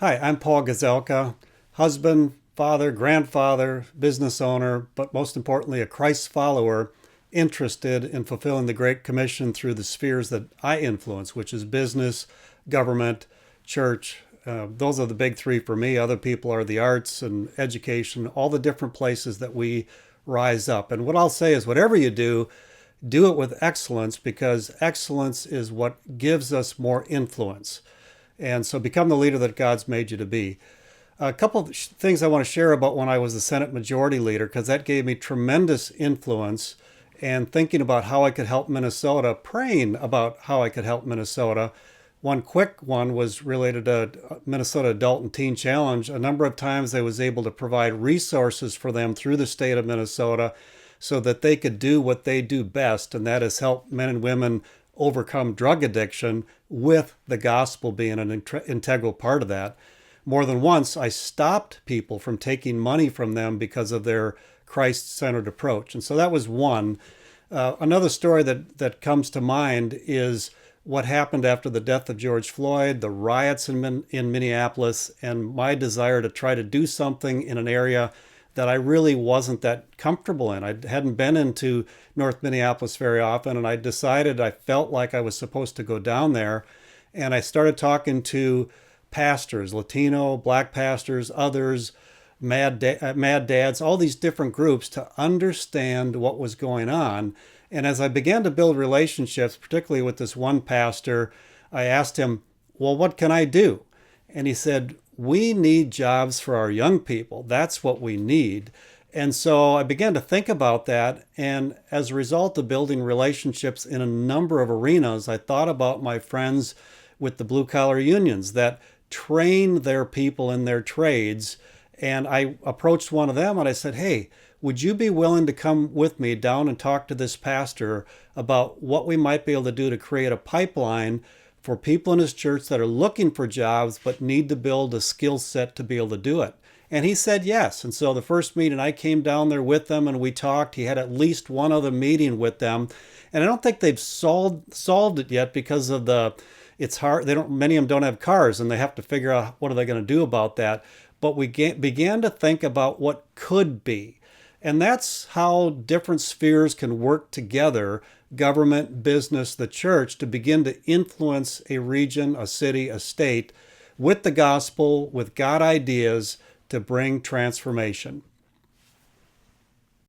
Hi, I'm Paul Gazelka, husband, father, grandfather, business owner, but most importantly, a Christ follower interested in fulfilling the Great Commission through the spheres that I influence, which is business, government, church. Those are the big three for me. Other people are the arts and education, all the different places that we rise up. And what I'll say is, whatever you do it with excellence because excellence is what gives us more influence. And so become the leader that God's made you to be. A couple of things I want to share about when I was the Senate Majority Leader, because that gave me tremendous influence and thinking about how I could help Minnesota, praying about how I could help Minnesota. One quick one was related to Minnesota Adult and Teen Challenge. A number of times I was able to provide resources for them through the state of Minnesota so that they could do what they do best, and that is help men and women overcome drug addiction, with the gospel being an integral part of that. More than once, I stopped people from taking money from them because of their Christ-centered approach. And so that was one. Another story that comes to mind is what happened after the death of George Floyd, the riots in Minneapolis, and my desire to try to do something in an area that I really wasn't that comfortable in. I hadn't been into North Minneapolis very often, and I decided I felt like I was supposed to go down there. And I started talking to pastors, Latino, black pastors, others, Mad Dads, all these different groups to understand what was going on. And as I began to build relationships, particularly with this one pastor, I asked him, well, what can I do? And he said, we need jobs for our young people. That's what we need. And so I began to think about that. And as a result of building relationships in a number of arenas, I thought about my friends with the blue collar unions that train their people in their trades. And I approached one of them and I said, hey, would you be willing to come with me down and talk to this pastor about what we might be able to do to create a pipeline for people in his church that are looking for jobs but need to build a skill set to be able to do it? And he said yes. And so the first meeting, I came down there with them and we talked. He had at least one other meeting with them. And I don't think they've solved it yet because of it's hard. Many of them don't have cars and they have to figure out what are they going to do about that. But we began to think about what could be. And that's how different spheres can work together, government, business, the church, to begin to influence a region, a city, a state with the gospel, with God ideas to bring transformation.